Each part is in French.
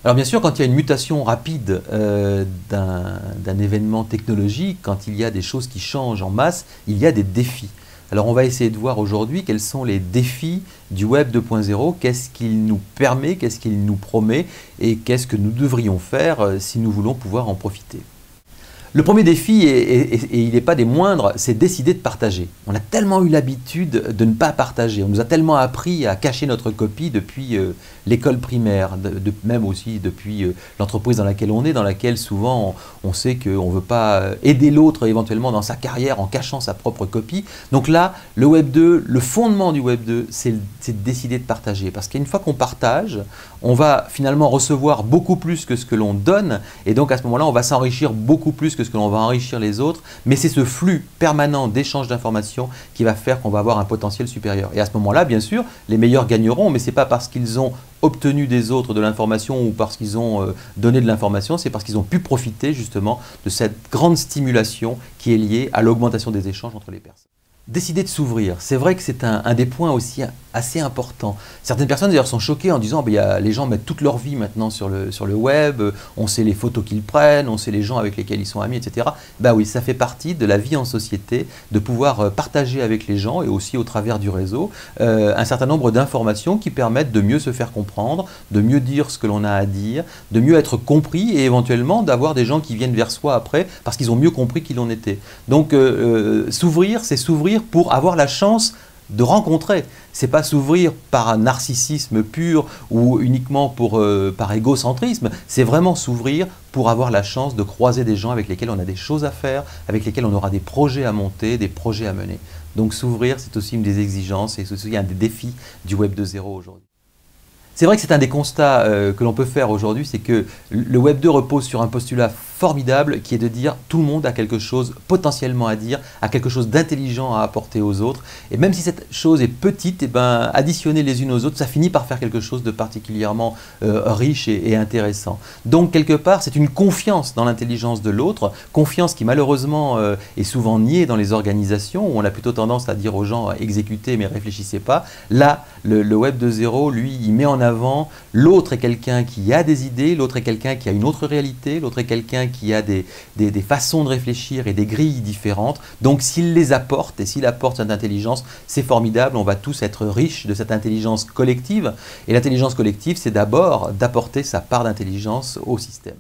Alors bien sûr, quand il y a une mutation rapide d'un événement technologique, quand il y a des choses qui changent en masse, il y a des défis. Alors on va essayer de voir aujourd'hui quels sont les défis du Web 2.0, qu'est-ce qu'il nous permet, qu'est-ce qu'il nous promet et qu'est-ce que nous devrions faire si nous voulons pouvoir en profiter. Le premier défi, et il n'est pas des moindres, c'est décider de partager. On a tellement eu l'habitude de ne pas partager. On nous a tellement appris à cacher notre copie depuis l'école primaire, même aussi depuis l'entreprise dans laquelle on est, dans laquelle souvent on sait qu'on ne veut pas aider l'autre éventuellement dans sa carrière en cachant sa propre copie. Donc là, le Web 2, le fondement du Web 2, c'est de décider de partager. Parce qu'une fois qu'on partage, on va finalement recevoir beaucoup plus que ce que l'on donne. Et donc à ce moment-là, on va s'enrichir beaucoup plus que ce que l'on va enrichir les autres, mais c'est ce flux permanent d'échange d'informations qui va faire qu'on va avoir un potentiel supérieur. Et à ce moment-là, bien sûr, les meilleurs gagneront, mais ce n'est pas parce qu'ils ont obtenu des autres de l'information ou parce qu'ils ont donné de l'information, c'est parce qu'ils ont pu profiter justement de cette grande stimulation qui est liée à l'augmentation des échanges entre les personnes. Décider de s'ouvrir, c'est vrai que c'est un des points aussi assez importants. Certaines personnes d'ailleurs sont choquées en disant les gens mettent toute leur vie maintenant sur le web, on sait les photos qu'ils prennent, on sait les gens avec lesquels ils sont amis, etc. Ben oui, ça fait partie de la vie en société, de pouvoir partager avec les gens et aussi au travers du réseau un certain nombre d'informations qui permettent de mieux se faire comprendre, de mieux dire ce que l'on a à dire, de mieux être compris et éventuellement d'avoir des gens qui viennent vers soi après parce qu'ils ont mieux compris qui l'on était. Donc s'ouvrir, c'est s'ouvrir pour avoir la chance de rencontrer. C'est pas s'ouvrir par un narcissisme pur ou uniquement par égocentrisme, c'est vraiment s'ouvrir pour avoir la chance de croiser des gens avec lesquels on a des choses à faire, avec lesquels on aura des projets à monter, des projets à mener. Donc s'ouvrir, c'est aussi une des exigences et c'est aussi un des défis du Web 2.0 aujourd'hui. C'est vrai que c'est un des constats que l'on peut faire aujourd'hui, c'est que le Web 2 repose sur un postulat formidable qui est de dire tout le monde a quelque chose potentiellement à dire, a quelque chose d'intelligent à apporter aux autres. Et même si cette chose est petite, additionner les unes aux autres, ça finit par faire quelque chose de particulièrement riche et intéressant. Donc quelque part, c'est une confiance dans l'intelligence de l'autre, confiance qui malheureusement est souvent niée dans les organisations, où on a plutôt tendance à dire aux gens exécutez mais réfléchissez pas. Là, le Web 2.0, lui, il met en avant l'autre est quelqu'un qui a des idées, l'autre est quelqu'un qui a une autre réalité, l'autre est quelqu'un qui a des façons de réfléchir et des grilles différentes. Donc s'il les apporte et s'il apporte cette intelligence, c'est formidable, on va tous être riches de cette intelligence collective. Et l'intelligence collective, c'est d'abord d'apporter sa part d'intelligence au système.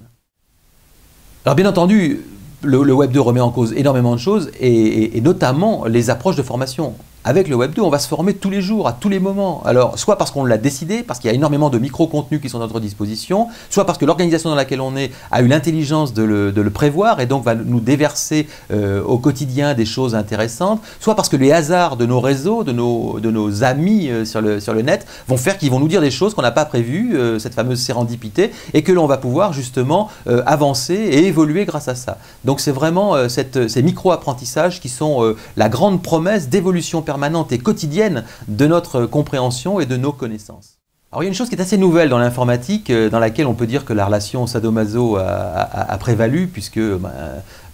Alors bien entendu, le Web 2 remet en cause énormément de choses et notamment les approches de formation. Avec le Web 2, on va se former tous les jours, à tous les moments. Alors, soit parce qu'on l'a décidé, parce qu'il y a énormément de micro-contenus qui sont à notre disposition, soit parce que l'organisation dans laquelle on est a eu l'intelligence de le prévoir et donc va nous déverser au quotidien des choses intéressantes, soit parce que les hasards de nos réseaux, de nos amis sur le net vont faire qu'ils vont nous dire des choses qu'on n'a pas prévues, cette fameuse sérendipité, et que l'on va pouvoir justement avancer et évoluer grâce à ça. Donc c'est vraiment ces micro-apprentissages qui sont la grande promesse d'évolution permanente et quotidienne de notre compréhension et de nos connaissances. Alors il y a une chose qui est assez nouvelle dans l'informatique, dans laquelle on peut dire que la relation sadomaso a prévalu, puisque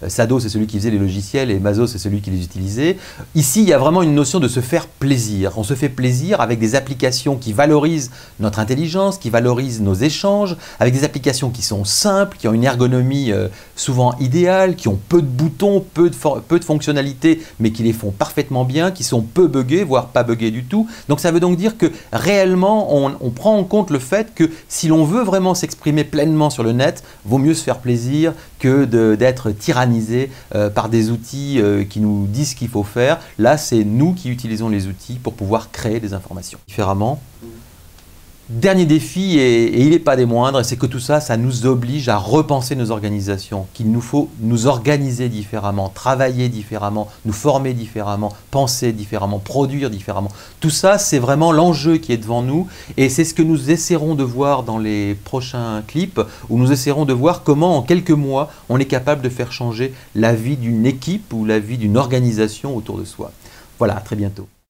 sado c'est celui qui faisait les logiciels et maso c'est celui qui les utilisait. Ici il y a vraiment une notion de se faire plaisir. On se fait plaisir avec des applications qui valorisent notre intelligence, qui valorisent nos échanges, avec des applications qui sont simples, qui ont une ergonomie souvent idéale, qui ont peu de boutons, peu de fonctionnalités, mais qui les font parfaitement bien, qui sont peu buggés, voire pas buggés du tout. Donc ça veut donc dire que réellement on prend en compte le fait que si l'on veut vraiment s'exprimer pleinement sur le net, vaut mieux se faire plaisir que d'être tyrannisé par des outils qui nous disent ce qu'il faut faire. Là, c'est nous qui utilisons les outils pour pouvoir créer des informations différemment. Dernier défi, et il n'est pas des moindres, c'est que tout ça, ça nous oblige à repenser nos organisations, qu'il nous faut nous organiser différemment, travailler différemment, nous former différemment, penser différemment, produire différemment. Tout ça, c'est vraiment l'enjeu qui est devant nous et c'est ce que nous essaierons de voir dans les prochains clips où nous essaierons de voir comment en quelques mois, on est capable de faire changer la vie d'une équipe ou la vie d'une organisation autour de soi. Voilà, à très bientôt.